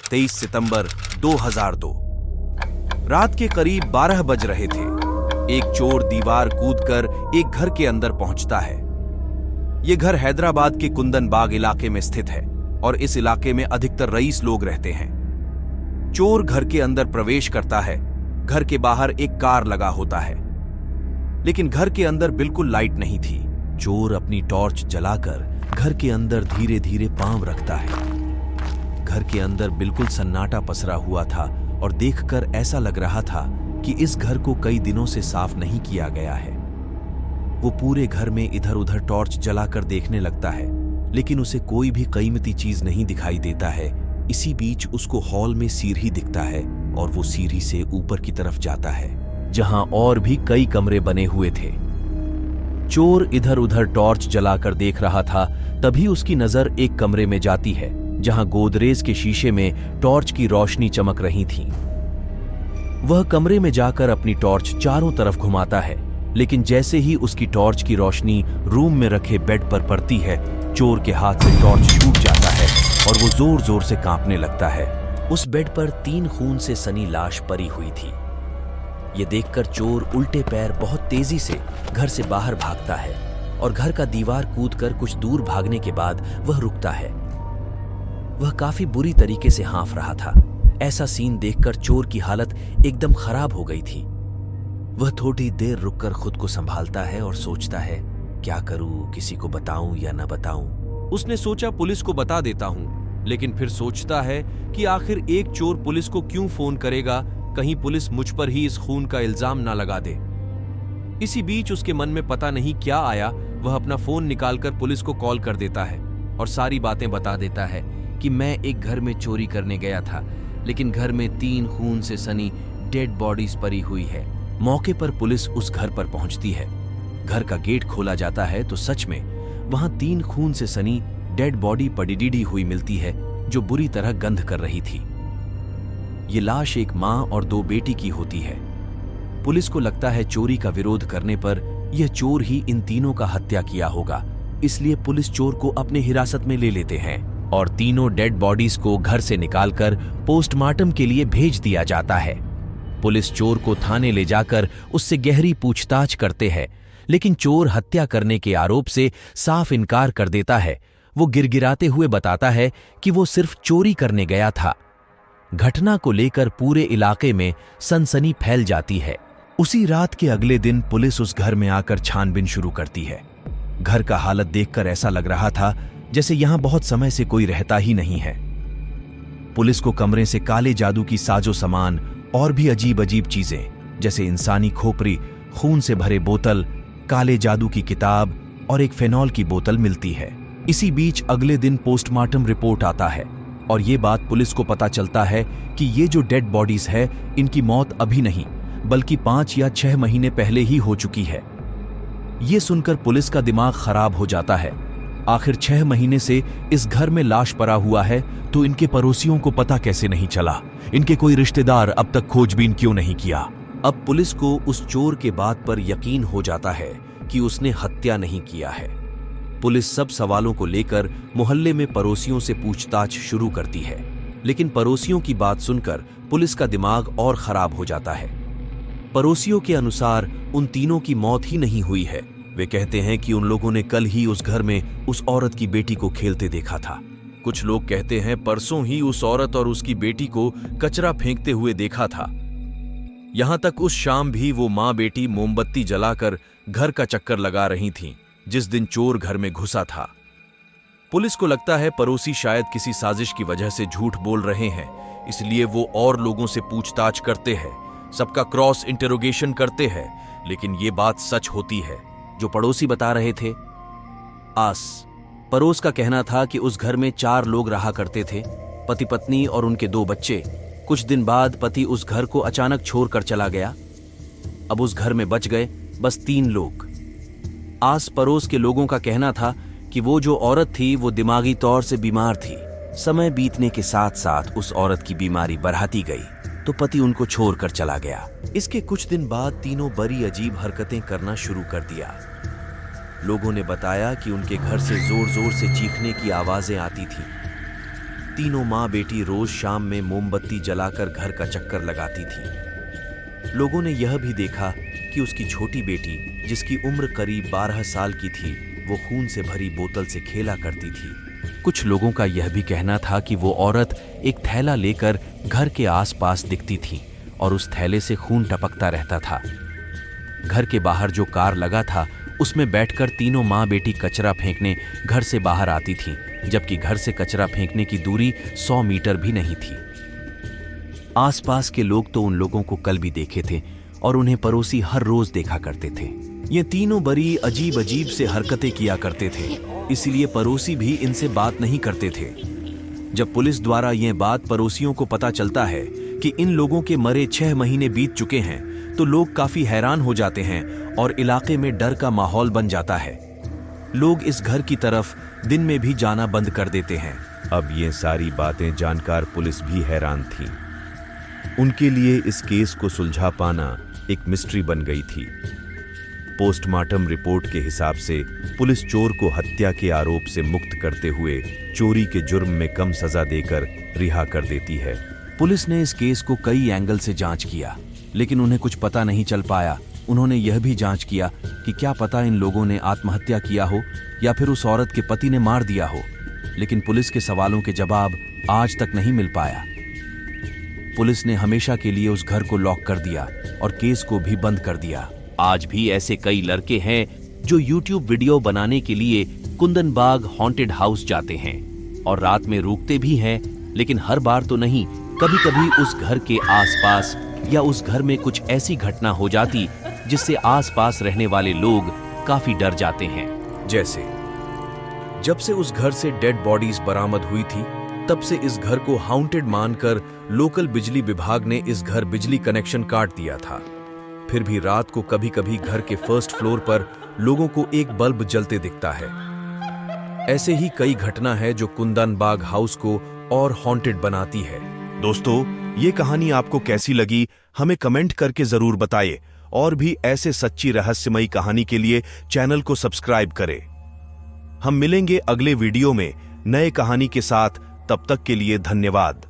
23 सितंबर 2002। रात के करीब 12 बज रहे थे। एक चोर दीवार कूदकर एक घर के अंदर पहुंचता है। यह घर हैदराबाद के कुंदन बाग इलाके में स्थित है और इस इलाके में अधिकतर रईस लोग रहते हैं। चोर घर के अंदर प्रवेश करता है। घर के बाहर एक कार लगा होता है, लेकिन घर के अंदर बिल्कुल लाइट नहीं थी। चोर अपनी टॉर्च जलाकर घर के अंदर धीरे धीरे पांव रखता है। घर के अंदर बिल्कुल सन्नाटा पसरा हुआ था और देखकर ऐसा लग रहा था कि इस घर को कई दिनों से साफ नहीं किया गया है। वो पूरे घर में इधर उधर टॉर्च जलाकर देखने लगता है, लेकिन उसे कोई भी कीमती चीज नहीं दिखाई देता है। इसी बीच उसको हॉल में सीढ़ी दिखता है और वो सीढ़ी से ऊपर की तरफ जाता है, जहां और भी कई कमरे बने हुए थे। चोर इधर उधर टॉर्च जलाकर देख रहा था, तभी उसकी नजर एक कमरे में जाती है जहां गोदरेज के शीशे में टॉर्च की रोशनी चमक रही थी। वह कमरे में जाकर अपनी टॉर्च चारों तरफ घुमाता है, लेकिन जैसे ही उसकी टॉर्च की रोशनी रूम में रखे बेड पर पड़ती है, चोर के हाथ से टॉर्च छूट जाता है और वो जोर जोर से कांपने लगता है। उस बेड पर 3 खून से सनी लाश पड़ी हुई थी। ये देखकर चोर उल्टे पैर बहुत तेजी से घर से बाहर भागता है और घर का दीवार कूदकर कुछ दूर भागने के बाद वह रुकता है। वह काफी बुरी तरीके से हाँफ रहा था। ऐसा सीन देखकर चोर की हालत एकदम खराब हो गई थी। वह थोड़ी देर रुककर खुद को संभालता है और सोचता है, क्या करूं, किसी को बताऊं या न बताऊं। उसने सोचा पुलिस को बता देता हूं, लेकिन फिर सोचता है कि आखिर एक चोर पुलिस को क्यों फोन करेगा, कहीं पुलिस मुझ पर ही इस खून का इल्जाम ना लगा दे। इसी बीच उसके मन में पता नहीं क्या आया, वह अपना फोन निकालकर पुलिस को कॉल कर देता है और सारी बातें बता देता है कि मैं एक घर में चोरी करने गया था, लेकिन घर में 3 खून से सनी डेड बॉडीज पड़ी हुई है। मौके पर पुलिस उस घर पर पहुंचती है। घर का गेट खोला जाता है तो सच में वहां 3 खून से सनी डेड बॉडी पड़ी हुई मिलती है, जो बुरी तरह गंध कर रही थी। ये लाश एक मां और 2 बेटी की होती है। पुलिस को लगता है चोरी का विरोध करने पर यह चोर ही इन तीनों का हत्या किया होगा, इसलिए पुलिस चोर को अपने हिरासत में ले लेते हैं और तीनों डेड बॉडीज को घर से निकालकर पोस्टमार्टम के लिए भेज दिया जाता है। पुलिस चोर को थाने ले जाकर उससे गहरी पूछताछ करते हैं, लेकिन चोर हत्या करने के आरोप से साफ इनकार कर देता है। वो गिड़गिड़ाते हुए बताता है कि वो सिर्फ चोरी करने गया था। घटना को लेकर पूरे इलाके में सनसनी फैल जाती है। उसी रात के अगले दिन पुलिस उस घर में आकर छानबीन शुरू करती है। घर का हालत देखकर ऐसा लग रहा था जैसे यहां बहुत समय से कोई रहता ही नहीं है। पुलिस को कमरे से काले जादू की साजो सामान और भी अजीब अजीब चीजें, जैसे इंसानी खोपड़ी, खून से भरे बोतल, काले जादू की किताब और एक फेनॉल की बोतल मिलती है। इसी बीच अगले दिन पोस्टमार्टम रिपोर्ट आता है और ये बात पुलिस को पता चलता है कि ये जो डेड बॉडीज है, इनकी मौत अभी नहीं बल्कि 5 या 6 महीने पहले ही हो चुकी है। ये सुनकर पुलिस का दिमाग खराब हो जाता है। आखिर 6 महीने से इस घर में लाश पड़ा हुआ है, तो इनके पड़ोसियों को पता कैसे नहीं चला? इनके कोई रिश्तेदार अब तक खोजबीन क्यों नहीं किया? अब पुलिस को उस चोर के बात पर यकीन हो जाता है कि उसने हत्या नहीं किया है। पुलिस सब सवालों को लेकर मोहल्ले में पड़ोसियों से पूछताछ शुरू करती है, लेकिन पड़ोसियों की बात सुनकर पुलिस का दिमाग और खराब हो जाता है। पड़ोसियों के अनुसार उन तीनों की मौत ही नहीं हुई है। वे कहते हैं कि उन लोगों ने कल ही उस घर में उस औरत की बेटी को खेलते देखा था। कुछ लोग कहते हैं परसों ही उस औरत और उसकी बेटी को कचरा फेंकते हुए देखा था। यहां तक उस शाम भी वो मां बेटी मोमबत्ती जलाकर घर का चक्कर लगा रही थीं, जिस दिन चोर घर में घुसा था। पुलिस को लगता है पड़ोसी शायद किसी साजिश की वजह से झूठ बोल रहे हैं, इसलिए वो और लोगों से पूछताछ करते हैं, सबका क्रॉस इंटरोगेशन करते हैं, लेकिन ये बात सच होती है जो पड़ोसी बता रहे थे। पड़ोस का कहना था कि उस घर में 4 लोग रहा करते थे, पति पत्नी और उनके 2 बच्चे। कुछ दिन बाद पति उस घर को अचानक छोड़कर चला गया। अब उस घर में बच गए बस 3 लोग। आस पड़ोस के लोगों का कहना था कि वो जो औरत थी वो दिमागी तौर से बीमार थी। समय बीतने के साथ साथ उस औरत की बीमारी बढ़ती गई तो पति उनको छोड़कर चला गया। इसके कुछ दिन बाद तीनों बड़ी अजीब हरकतें करना शुरू कर दिया। लोगों ने बताया कि उनके घर से जोर जोर से चीखने की आवाजें आती थी। तीनों माँ बेटी रोज शाम में मोमबत्ती जलाकर घर का चक्कर लगाती थी। लोगों ने यह भी देखा कि उसकी छोटी बेटी, जिसकी उम्र करीब 12 साल की थी, वो खून से भरी बोतल से खेला करती थी। कुछ लोगों का यह भी कहना था कि वो औरत एक थैला लेकर घर के आसपास दिखती थी और उस थैले से खून टपकता रहता था। घर के बाहर जो कार लगा था उसमें बैठकर तीनों माँ बेटी कचरा फेंकने घर से बाहर आती थीं, जबकि घर से कचरा फेंकने की दूरी 100 मीटर भी नहीं थी। आसपास के लोग तो उन लोगों को कल भी देखे थे और उन्हें पड़ोसी हर रोज देखा करते थे। ये तीनों बड़ी अजीब अजीब से हरकतें किया करते थे, इसलिए पड़ोसी भी इनसे बात नहीं करते थे। जब पुलिस द्वारा यह बात पड़ोसियों को पता चलता है कि इन लोगों के मरे 6 महीने बीत चुके हैं, तो लोग काफी हैरान हो जाते हैं और इलाके में डर का माहौल बन जाता है। लोग इस घर की तरफ दिन में भी जाना बंद कर देते हैं। अब ये सारी बातें जानकर पुलिस भी हैरान थी। उनके लिए इस केस को सुलझा पाना एक मिस्ट्री बन गई थी। पोस्टमार्टम रिपोर्ट के हिसाब से पुलिस चोर को हत्या के आरोप से मुक्त करते हुए चोरी के जुर्म में कम सजा देकर रिहा कर देती है। पुलिस ने इस केस को कई एंगल से जांच किया, लेकिन उन्हें कुछ पता नहीं चल पाया। उन्होंने यह भी जांच किया कि क्या पता इन लोगों ने आत्महत्या किया हो या फिर उस औरत के पति ने मार दिया हो, लेकिन पुलिस के सवालों के जवाब आज तक नहीं मिल पाया। पुलिस ने हमेशा के लिए उस घर को लॉक कर दिया और केस को भी बंद कर दिया। आज भी ऐसे कई लड़के हैं जो YouTube वीडियो बनाने के लिए कुंदनबाग हॉन्टेड हाउस जाते हैं और रात में रुकते भी हैं, लेकिन हर बार तो नहीं, कभी-कभी उस घर के आसपास या उस घर में कुछ ऐसी घटना हो जाती जिससे आसपास रहने वाले लोग काफी डर जाते हैं। जैसे जब से उस घर से डेड बॉडीज बरामद हुई थी, तब से इस घर को हाउंटेड मानकर लोकल बिजली विभाग ने इस घर बिजली कनेक्शन काट दिया था। फिर भी रात को कभी-कभी घर के फर्स्ट फ्लोर पर लोगों को एक बल्ब जलते दिखता है। ऐसे ही कई घटना है जो कुंदनबाग हाउस को और हॉन्टेड बनाती है। दोस्तों, ये कहानी आपको कैसी लगी हमें कमेंट करके जरूर बताइए और भी ऐसे सच्ची रहस्यमयी कहानी के लिए चैनल को सब्सक्राइब करें। हम मिलेंगे अगले वीडियो में नए कहानी के साथ। तब तक के लिए धन्यवाद।